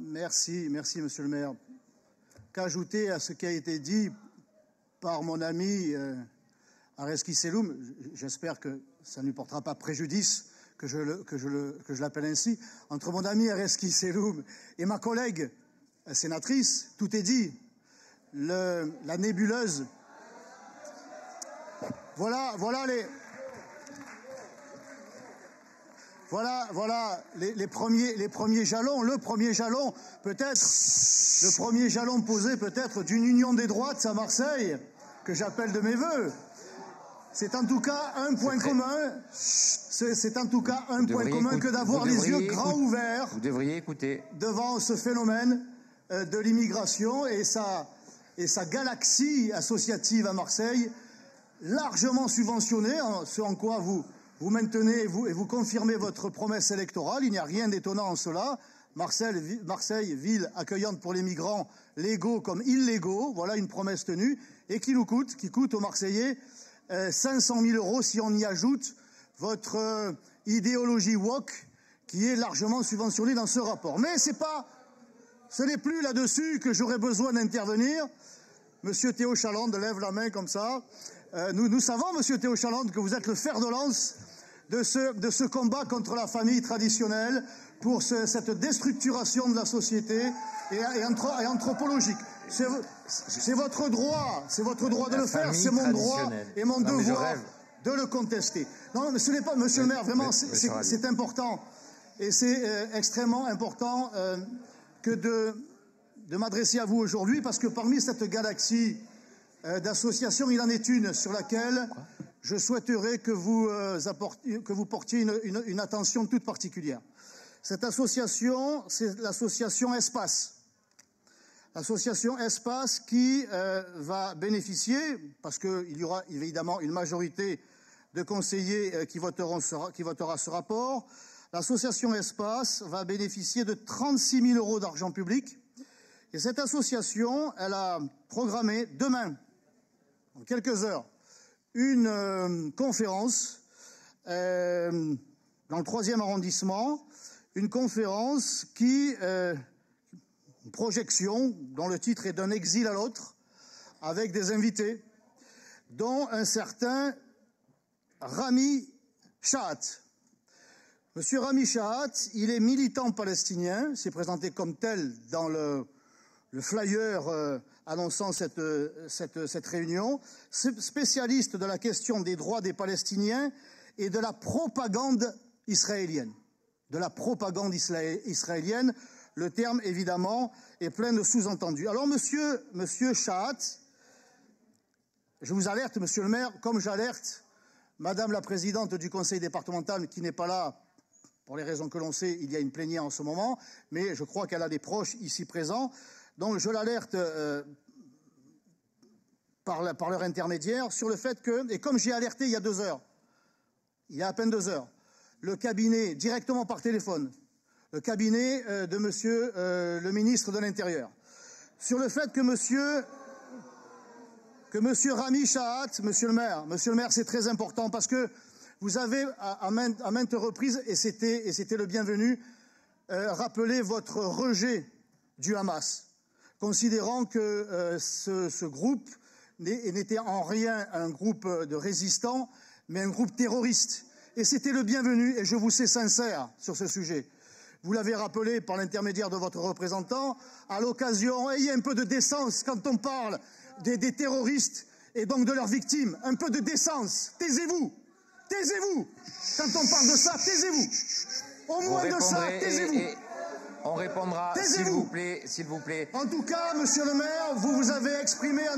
Merci, monsieur le maire. Qu'ajouter à ce qui a été dit par mon ami Areski Seloum? J'espère que ça ne lui portera pas préjudice que je l'appelle ainsi. Entre mon ami Areski Seloum et ma collègue sénatrice, tout est dit. La nébuleuse. Voilà les premiers jalons. Le premier jalon posé peut-être d'une union des droites à Marseille, que j'appelle de mes voeux. C'est en tout cas un point commun. C'est en tout cas un point commun que d'avoir les yeux grands ouverts. Vous devriez écouter. Devant ce phénomène de l'immigration et sa galaxie associative à Marseille, largement subventionnée, ce en quoi vous maintenez et vous confirmez votre promesse électorale. Il n'y a rien d'étonnant en cela. Marseille, ville accueillante pour les migrants, légaux comme illégaux, voilà une promesse tenue, et qui coûte aux Marseillais 500 000 € si on y ajoute votre idéologie woke, qui est largement subventionnée dans ce rapport. Mais ce n'est plus là-dessus que j'aurais besoin d'intervenir. Monsieur Théo Chalande lève la main comme ça. Nous savons, monsieur Théo Chalande, que vous êtes le fer de lance de ce combat contre la famille traditionnelle, pour cette déstructuration de la société et anthropologique. C'est votre droit de le faire, c'est mon droit et mon devoir de le contester. Non, mais ce n'est pas, monsieur le maire, vraiment, c'est important. Et c'est extrêmement important que de m'adresser à vous aujourd'hui, parce que parmi cette galaxie d'associations, il en est une sur laquelle je souhaiterais que vous portiez une attention toute particulière. Cette association, c'est l'association Espace. L'association Espace qui va bénéficier, parce qu'il y aura évidemment une majorité de conseillers qui votera ce rapport, l'association Espace va bénéficier de 36 000 € d'argent public. Et cette association, elle a programmé demain, en quelques heures, une conférence dans le 3e arrondissement, une conférence une projection dont le titre est d'un exil à l'autre, avec des invités, dont un certain Rami Shahat. Monsieur Rami Shahat, il est militant palestinien, s'est présenté comme tel dans le flyer annonçant cette réunion, spécialiste de la question des droits des Palestiniens et de la propagande israélienne. Le terme, évidemment, est plein de sous-entendus. Alors, monsieur Shahat, je vous alerte, monsieur le maire, comme j'alerte madame la présidente du conseil départemental, qui n'est pas là, pour les raisons que l'on sait, il y a une plénière en ce moment, mais je crois qu'elle a des proches ici présents. Donc, je l'alerte par leur intermédiaire sur le fait que, et comme j'ai alerté il y a à peine 2 heures, le cabinet, directement par téléphone, le cabinet de monsieur le ministre de l'Intérieur, sur le fait que monsieur Rami Shahat, monsieur le maire, c'est très important, parce que vous avez à maintes reprises, et c'était le bienvenu, rappelé votre rejet du Hamas, considérant que ce groupe n'était en rien un groupe de résistants, mais un groupe terroriste. Et c'était le bienvenu, et je vous sais sincère sur ce sujet. Vous l'avez rappelé par l'intermédiaire de votre représentant, à l'occasion, ayez un peu de décence quand on parle des terroristes et donc de leurs victimes. Un peu de décence. Taisez-vous. Quand on parle de ça, taisez-vous. Au moins de ça, taisez-vous. On répondra, s'il vous plaît. En tout cas, monsieur le maire, vous avez exprimé à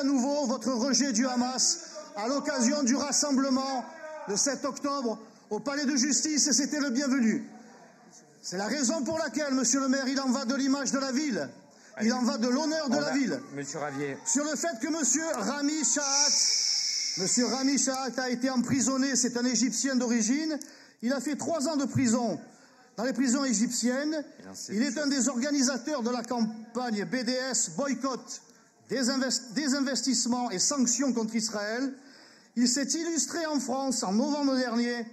nouveau votre rejet du Hamas à l'occasion du rassemblement de 7 octobre au palais de justice, et c'était le bienvenu. C'est la raison pour laquelle, monsieur le maire, il en va de l'image de la ville. Il en va de l'honneur de la ville. Monsieur Ravier. Sur le fait que monsieur Rami Shahat a été emprisonné, c'est un Égyptien d'origine, il a fait 3 ans de prison dans les prisons égyptiennes. Il est un des organisateurs de la campagne BDS, boycott, désinvestissement et sanctions contre Israël. Il s'est illustré en France en novembre dernier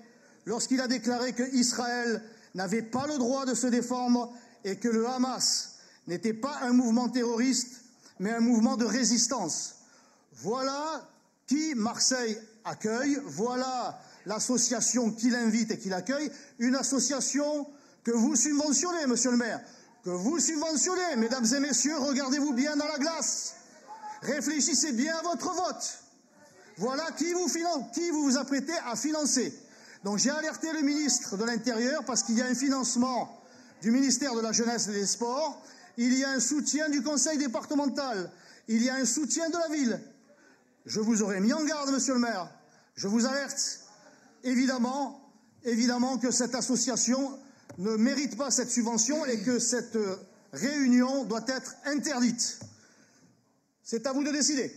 lorsqu'il a déclaré que Israël n'avait pas le droit de se défendre et que le Hamas n'était pas un mouvement terroriste, mais un mouvement de résistance. Voilà qui Marseille accueille, voilà l'association qui l'invite et qui l'accueille, une association que vous subventionnez, monsieur le maire, que vous subventionnez. Mesdames et messieurs, regardez-vous bien dans la glace. Réfléchissez bien à votre vote. Voilà qui vous vous apprêtez à financer. Donc j'ai alerté le ministre de l'Intérieur parce qu'il y a un financement du ministère de la Jeunesse et des Sports, il y a un soutien du conseil départemental, il y a un soutien de la ville. Je vous aurais mis en garde, monsieur le maire. Je vous alerte. Évidemment que cette association ne mérite pas cette subvention et que cette réunion doit être interdite. C'est à vous de décider.